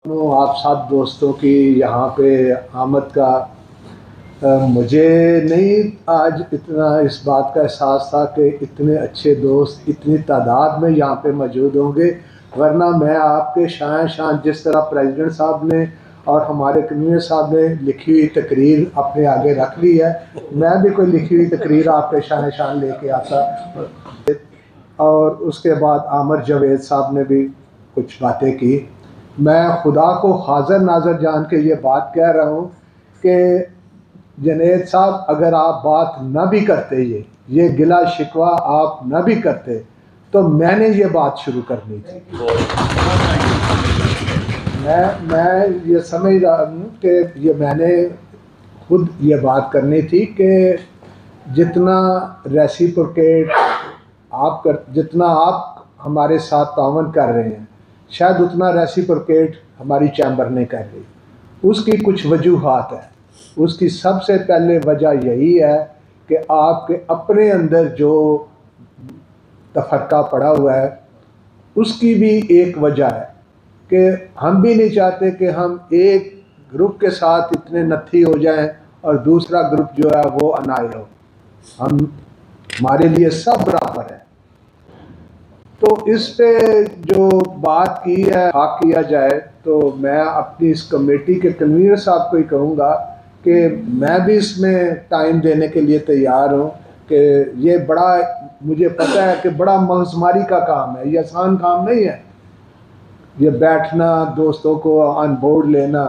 आप सब दोस्तों की यहाँ पे आमद का मुझे नहीं आज इतना इस बात का एहसास था कि इतने अच्छे दोस्त इतनी तादाद में यहाँ पे मौजूद होंगे, वरना मैं आपके शान जिस तरह प्रेसिडेंट साहब ने और हमारे कन्वीनर साहब ने लिखी हुई तकरीर अपने आगे रख ली है, मैं भी कोई लिखी हुई तकरीर आपके शान लेके आता। और उसके बाद आमिर जावेद साहब ने भी कुछ बातें की। मैं खुदा को हाजिर नाजर जान के ये बात कह रहा हूँ कि जुनैद साहब, अगर आप बात न भी करते, ये गिला शिकवा आप न भी करते, तो मैंने ये बात शुरू करनी थी। मैं ये समझ रहा हूँ कि ये मैंने खुद ये बात करनी थी कि जितना रेसिप्रोकेट जितना आप हमारे साथ तावन कर रहे हैं, शायद उतना रेसिप्रोकेट हमारी चैम्बर नहीं कर रही। उसकी कुछ वजूहात है। उसकी सबसे पहले वजह यही है कि आपके अपने अंदर जो तफरका पड़ा हुआ है, उसकी भी एक वजह है कि हम भी नहीं चाहते कि हम एक ग्रुप के साथ इतने नत्थी हो जाएं और दूसरा ग्रुप जो है वो अनाय हो। हमारे लिए सब बराबर है। तो इस पे जो बात की है हाँ किया जाए, तो मैं अपनी इस कमेटी के कन्वीनर साहब को ही कहूँगा कि मैं भी इसमें टाइम देने के लिए तैयार हूँ कि ये बड़ा, मुझे पता है कि बड़ा मगजमारी का काम है, ये आसान काम नहीं है। ये बैठना, दोस्तों को ऑन बोर्ड लेना,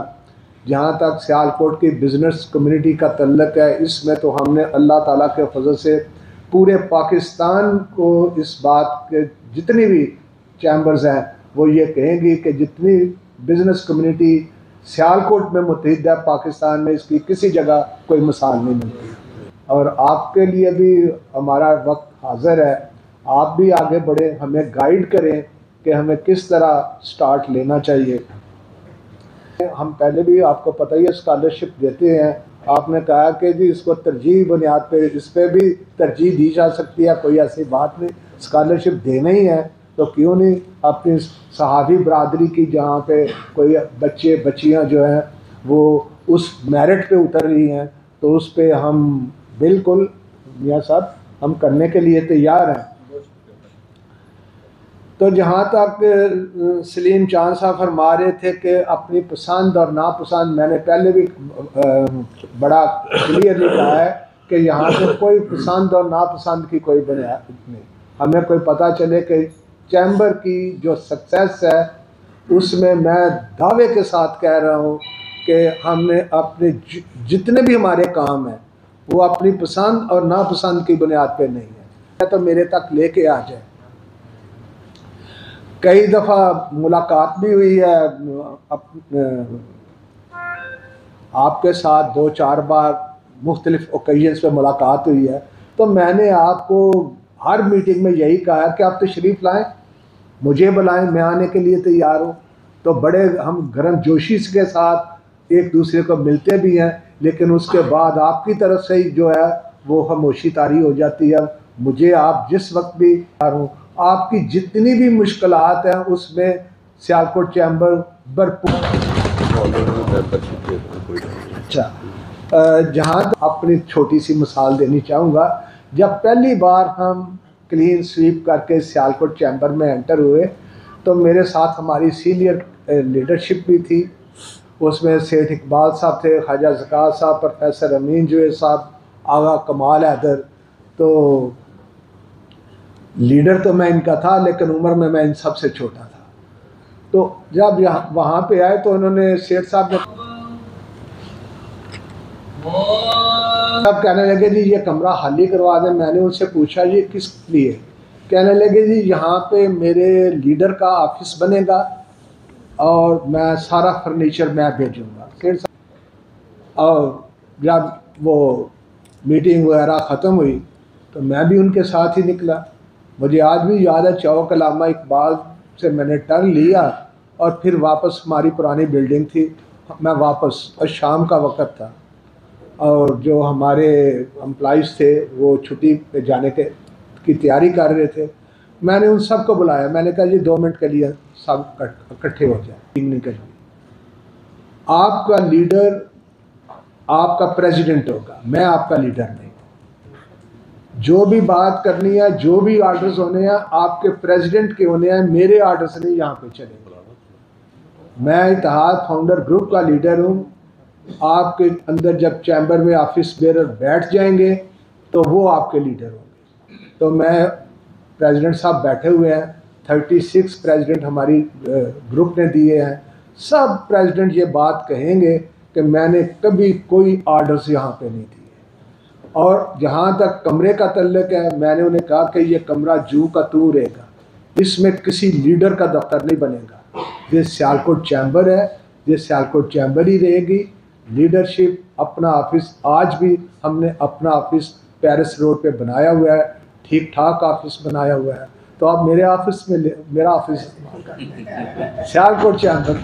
जहाँ तक सियालकोट की बिज़नेस कम्युनिटी का तल्लक है, इसमें तो हमने अल्लाह ताला के फजल से पूरे पाकिस्तान को इस बात के, जितनी भी चैम्बर्स हैं वो ये कहेंगी कि जितनी बिज़नेस कम्युनिटी सियालकोट में मुतहिद है, पाकिस्तान में इसकी किसी जगह कोई मिसाल नहीं मिलती। और आपके लिए भी हमारा वक्त हाजिर है, आप भी आगे बढ़ें, हमें गाइड करें कि हमें किस तरह स्टार्ट लेना चाहिए। हम पहले भी आपको पता ही है स्कॉलरशिप देते हैं। आपने कहा कि जी इसको तरजीह बुनियाद पे, इस पर भी तरजीह दी जा सकती है, कोई ऐसी बात नहीं। स्कॉलरशिप देना ही है तो क्यों नहीं अपनी सहाफ़ी बरादरी की, जहाँ पे कोई बच्चे बच्चियाँ जो हैं वो उस मेरिट पे उतर रही हैं, तो उस पे हम बिल्कुल मियाँ साहब हम करने के लिए तैयार हैं। तो जहाँ तक सलीम चांद साहब फरमा रहे थे कि अपनी पसंद और नापसंद, मैंने पहले भी बड़ा क्लियरली कहा है कि यहाँ पे कोई पसंद और नापसंद की कोई बुनियाद नहीं। हमें कोई पता चले कि चैम्बर की जो सक्सेस है उसमें मैं दावे के साथ कह रहा हूँ कि हमने अपने जितने भी हमारे काम हैं वो अपनी पसंद और नापसंद की बुनियाद पे नहीं है, तो मेरे तक लेके आ जाए। कई दफ़ा मुलाकात भी हुई है आपके साथ, 2-4 बार मुख्तलिफ ओकेजन्स पे मुलाकात हुई है। तो मैंने आपको हर मीटिंग में यही कहा है कि आप तशरीफ़ लाएं, मुझे बुलाएं, मैं आने के लिए तैयार हूँ। तो बड़े हम गर्म जोशी के साथ एक दूसरे को मिलते भी हैं, लेकिन उसके बाद आपकी तरफ से ही जो है वो खामोशी तारी हो जाती है। मुझे आप जिस वक्त भी तैयार हूँ, आपकी जितनी भी मुश्किलात हैं उसमें सियालकोट चैम्बर भरपूर। अच्छा, जहाँ अपनी छोटी सी मिसाल देनी चाहूँगा, जब पहली बार हम क्लीन स्वीप करके सियालकोट चैम्बर में एंटर हुए तो मेरे साथ हमारी सीनियर लीडरशिप भी थी। उसमें सेठ इकबाल साहब थे, ख्वाजा ज़कात साहब, प्रोफेसर अमीन जुए साहब, आगा कमाल हैदर। तो लीडर तो मैं इनका था, लेकिन उम्र में मैं इन सब से छोटा था। तो जब यहाँ वहाँ पे आए तो उन्होंने सेठ साहब ने सब कहने लगे जी ये कमरा खाली करवा दें। मैंने उनसे पूछा ये किस लिए? कहने लगे जी यहाँ पे मेरे लीडर का ऑफिस बनेगा और मैं सारा फर्नीचर मैं भेजूँगा। सेठ साहब, और जब वो मीटिंग वगैरह ख़त्म हुई तो मैं भी उनके साथ ही निकला। मुझे आज भी याद है, चौक अल्लामा इकबाल से मैंने टर्न लिया और फिर वापस हमारी पुरानी बिल्डिंग थी, मैं वापस, और शाम का वक़्त था और जो हमारे एम्प्लॉइज़ थे वो छुट्टी पे जाने की तैयारी कर रहे थे। मैंने उन सब को बुलाया, मैंने कहा जी 2 मिनट के लिए सब इकट्ठे हो जाए, नहीं करनी। आपका लीडर आपका प्रेसिडेंट होगा, मैं आपका लीडर नहीं। जो भी बात करनी है, जो भी आर्डर्स होने हैं, आपके प्रेसिडेंट के होने हैं, मेरे आर्डर्स नहीं यहाँ पे चलेंगे। मैं इत्तेहाद फाउंडर ग्रुप का लीडर हूँ। आपके अंदर जब चैम्बर में ऑफिस बेरर बैठ जाएंगे तो वो आपके लीडर होंगे। तो मैं, प्रेसिडेंट साहब बैठे हुए हैं, 36 प्रेसिडेंट हमारी ग्रुप ने दिए हैं। सब प्रेसिडेंट ये बात कहेंगे कि मैंने कभी कोई आर्डर्स यहाँ पे नहीं दिए। और जहाँ तक कमरे का तल्लक है, मैंने उन्हें कहा कि ये कमरा जू का तू रहेगा, इसमें किसी लीडर का दफ्तर नहीं बनेगा। ये सियालकोट चैम्बर है, ये सियालकोट चैम्बर ही रहेगी। लीडरशिप अपना ऑफिस, आज भी हमने अपना ऑफिस पेरिस रोड पे बनाया हुआ है, ठीक ठाक ऑफिस बनाया हुआ है। तो आप मेरे ऑफिस में मेरा ऑफिस सियालकोट चैम्बर।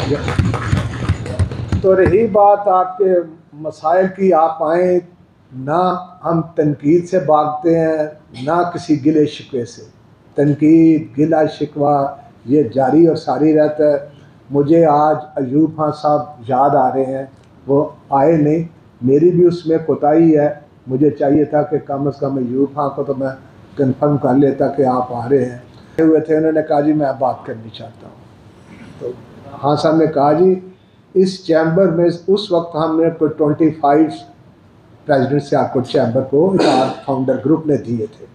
तो रही बात आपके मसाइल की, आप आए ना, हम तनकीद से भागते हैं ना किसी गिले शिकवे से। तनकीद गिला शिकवा ये जारी और सारी रहता है। मुझे आज अयूब खान साहब याद आ रहे हैं, वो आए नहीं, मेरी भी उसमें कोताही है। मुझे चाहिए था कि कम से कम अयूब खान को तो मैं कंफर्म कर लेता कि आप आ रहे हैं। हुए थे, उन्होंने कहा जी मैं बात करनी चाहता हूँ। तो हाँ साहब ने कहा जी इस चैम्बर में उस वक्त हमने कोई 25 प्रेसिडेंट सियालकोट चैम्बर को इत्तेहाद फाउंडर ग्रुप ने दिए थे।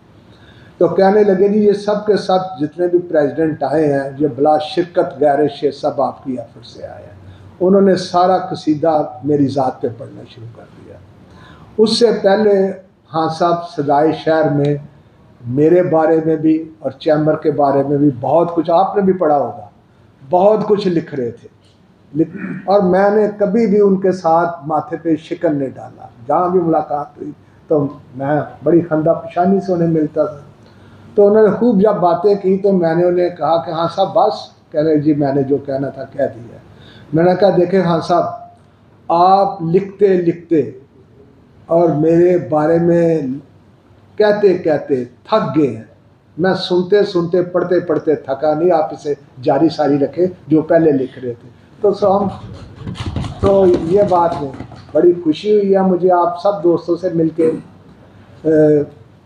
तो कहने लगे जी ये सब के सब जितने भी प्रेसिडेंट आए हैं, ये बला शिरकत गैरिश ये सब आपकी एफर्ट से आए हैं। उन्होंने सारा कसीदा मेरी ज़ात पे पढ़ना शुरू कर दिया। उससे पहले हाँ साहब सदाए शहर में मेरे बारे में भी और चैम्बर के बारे में भी बहुत कुछ आपने भी पढ़ा होगा, बहुत कुछ लिख रहे थे। और मैंने कभी भी उनके साथ माथे पे शिकन नहीं डाला। जहाँ भी मुलाकात हुई तो मैं बड़ी खंदा पेशानी से उन्हें मिलता था। तो उन्होंने खूब जब बातें की तो मैंने उन्हें कहा कि हाँ साहब बस, कह रहे जी मैंने जो कहना था कह दिया। मैंने कहा देखें हाँ साहब, आप लिखते लिखते और मेरे बारे में कहते कहते थक गए हैं। मैं सुनते सुनते पढ़ते पढ़ते थका नहीं, आप इसे जारी सारी रखें जो पहले लिख रहे थे। तो ये बात नहीं, बड़ी खुशी हुई है मुझे आप सब दोस्तों से मिलके।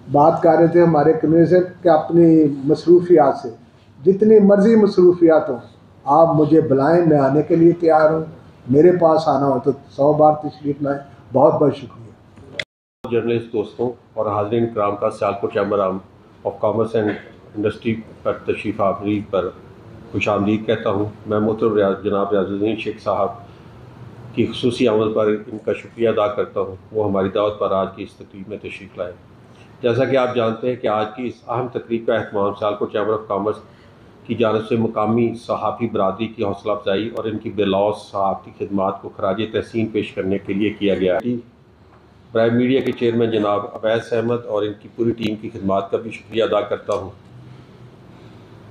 बात कर रहे थे हमारे कम्युनिटी से कि अपनी मसरूफियात से, जितनी मर्जी मसरूफियात हो आप मुझे बुलाएं, मैं आने के लिए तैयार हूँ। मेरे पास आना हो तो 100 बार तशरीफ लाएं। बहुत बहुत शुक्रिया। जर्नलिस्ट दोस्तों और हाज़रीन इकराम का Sialkot chamber of commerce and industry पर तशरीफ़ आवरी पर खुशामदीद कहता हूँ। मैं मोहतरम जनाब रियाजुद्दीन शेख साहब की खुसूसी आमद पर इनका शुक्रिया अदा करता हूँ, वो हमारी दावत पर आज की इस तकरीब में तशरीफ़ लाए। जैसा कि आप जानते हैं कि आज की इस अहम तकरीब का एहतमाम सियालकोट चैम्बर ऑफ कॉमर्स की जानिब से मुकामी सहाफ़ी बरादरी की हौसला अफजाई और इनकी बेलौस सहाफ़ती खिदमात को खराज तहसीन पेश करने के लिए किया गया है। प्राइम मीडिया के चेयरमैन जनाब अवैस अहमद और इनकी पूरी टीम की खिदमात का भी शुक्रिया अदा करता हूँ।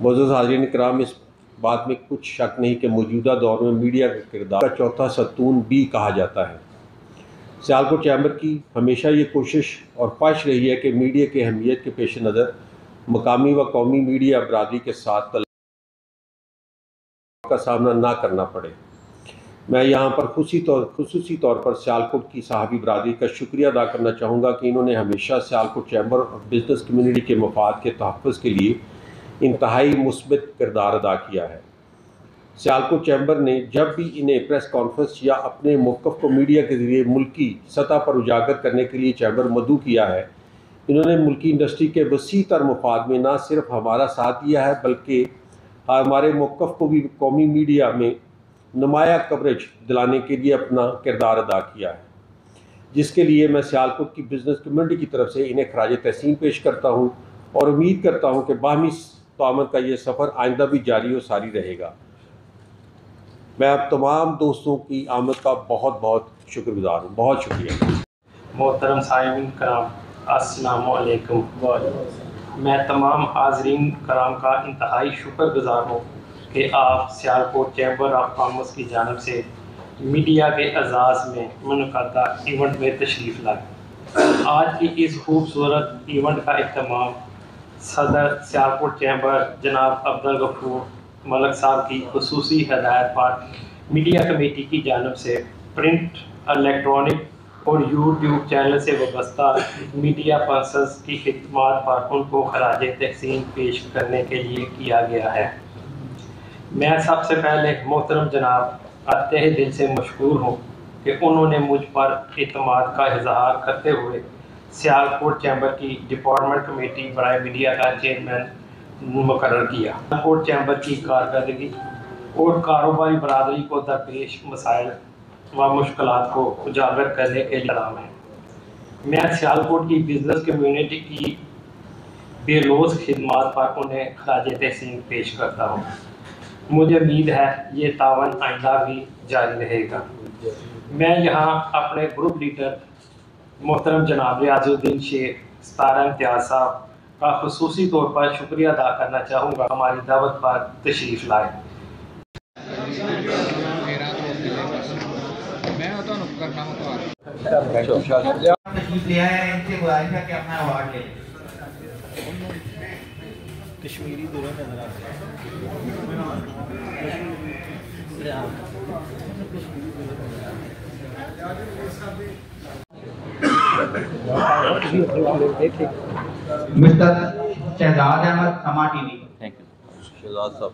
मोअज़्ज़ज़ हाज़रीन इकराम, इस बात में कुछ शक नहीं कि मौजूदा दौर में मीडिया का किरदार का चौथा सतून भी कहा जाता है। सियालकोट चैम्बर की हमेशा ये कोशिश और ख्वाहिश रही है कि मीडिया की अहमियत के पेश नज़र मकामी व कौमी मीडिया बरादरी के साथ का सामना ना करना पड़े। मैं यहाँ पर खुसूसी तौर पर सियालकोट की सहाफ़ी बरादरी का शुक्रिया अदा करना चाहूँगा कि इन्होंने हमेशा सियालकोट चैम्बर और बिज़नेस कम्यूनिटी के मफाद के तहफ़्फ़ुज़ के लिए इंतहाई मुस्बित किरदार अदा किया है। सियालकोट चैम्बर ने जब भी इन्हें प्रेस कॉन्फ्रेंस या अपने मौक़िफ़ को मीडिया के ज़रिए मुल्की सतह पर उजागर करने के लिए चैम्बर मदऊ किया है, इन्होंने मुल्की इंडस्ट्री के वसी तर मफाद में न सिर्फ हमारा साथ दिया है बल्कि हमारे मौक़िफ़ को भी कौमी मीडिया में नुमाया कवरेज दिलाने के लिए अपना किरदार अदा किया है, जिसके लिए मैं सियालकोट की बिज़नेस कम्यूनिटी की तरफ से इन्हें खराज तहसीन पेश करता हूँ और उम्मीद करता हूँ कि बाहमी तामन का ये सफ़र आइंदा भी जारी और सारी रहेगा। मैं आप तमाम दोस्तों की आमद का बहुत बहुत शुक्रगुज़ार हूँ। बहुत शुक्रिया। मोहतरम साइमिन कराम, अस्सलामु अलैकुम। मैं तमाम हाज़रीन कराम का इंतहाई शुक्रगुज़ार हूँ कि आप सियालकोट चैम्बर ऑफ कॉमर्स की जानिब से मीडिया के एजाज़ में मुनक़दा इवेंट में तशरीफ़ लाए। आज की इस खूबसूरत इवेंट का इख्तिताम सदर सियालकोट चैम्बर जनाब अब्दुल गफूर मलिक साहब की खुसूसी हिदायत पर मीडिया कमेटी की जानिब से प्रिंट, इलेक्ट्रॉनिक और यूट्यूब चैनल से वाबस्ता मीडिया पर्सन्स की खिदमत पर उनको खराज तहसीन पेश करने के लिए किया गया है। मैं सबसे पहले मोहतरम जनाब तहे दिल से मशकूर हूँ कि उन्होंने मुझ पर एतमाद का इजहार करते हुए सियालकोट चैम्बर की डिपार्टमेंट कमेटी बराए मीडिया का चेयरमैन मुकर्रर किया। सियालकोट चैम्बर की कारकर्दगी और कारोबारी बरादरी को दरपेश मसाइल व मुश्किलात को उजागर करने के लिए है। मैं सियालकोट की बिजनेस कम्यूनिटी की बेलोज खिदमत पर उन्हें खराज तहसीन पेश करता हूँ। मुझे उम्मीद है ये तावन आइंदा भी जारी रहेगा। मैं यहाँ अपने ग्रुप लीडर मोहतरम जनाब रियाजुद्दीन शेख, सतारा इम्तियाज़ साहब का खुसूसी तौर पर शुक्रिया अदा करना चाहूँगा, हमारी दावत पर तशरीफ़ लाए। कश्मीरी दोनों नजर आ मिस्टर शहजाद अहमद, समा टीवी। थैंक यू शहजाद साहब।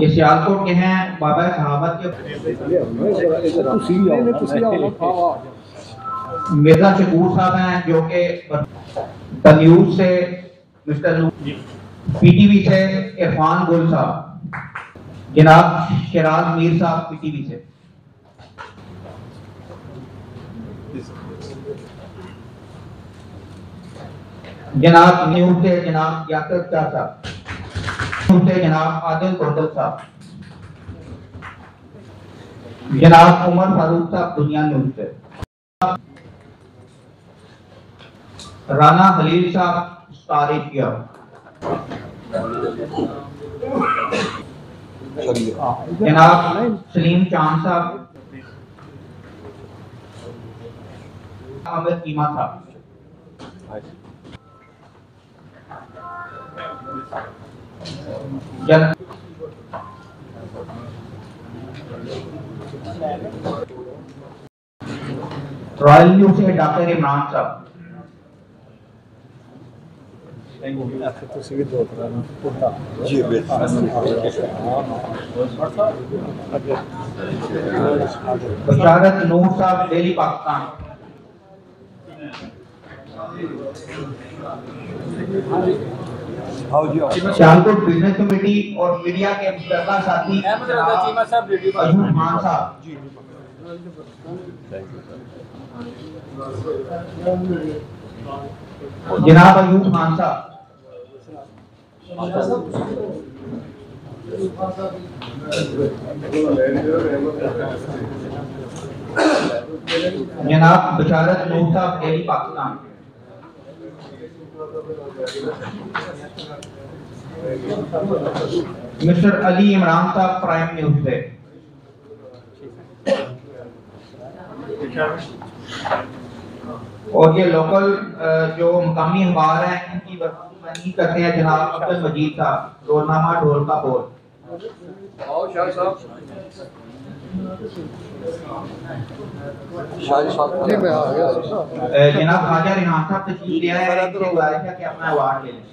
ये सियालकोट के हैं, बाबा सहाबत के मिर्जा शकूर साहब हैं, जो कि न्यूज से मिस्टर पीटीवी से इरफान गुल साहब, जनाब शिराज मीर साहब पीटीवी से, जनाब न्यूज से जनाब यासर शाह साहब, से जनाब आदिल कोंडल साहब, जनाब उमर फारूक साहब दुनिया न्यूज से, राना खलील साहब तारीफ किया, जनाब सलीम चांद साहब, अहमद कीमा साहब, रॉयल न्यूज से डॉक्टर इमरान साहब, बशारत नूर साहब daily Pakistan, Sialkot business committee और मीडिया के मुस्तक़िल साथी अयूब खान साहब, जनाब अयूब खान साहब, जनाब बशारत नूर साहब डेली पाकिस्तान, मिस्टर अली इमरान साहब प्राइम न्यूज से, और ये लोकल जो मुकामी अखबार हैं इनकी वर्तमानी करते हैं जनाब अब्दुल मजीद साहब, रोजनामा ढोल का बोल, जनाब ख्वाजा रिहान साहब तशरीफ ले आए हैं, इनसे गुजारिश है कि अपना अवार्ड ले लें।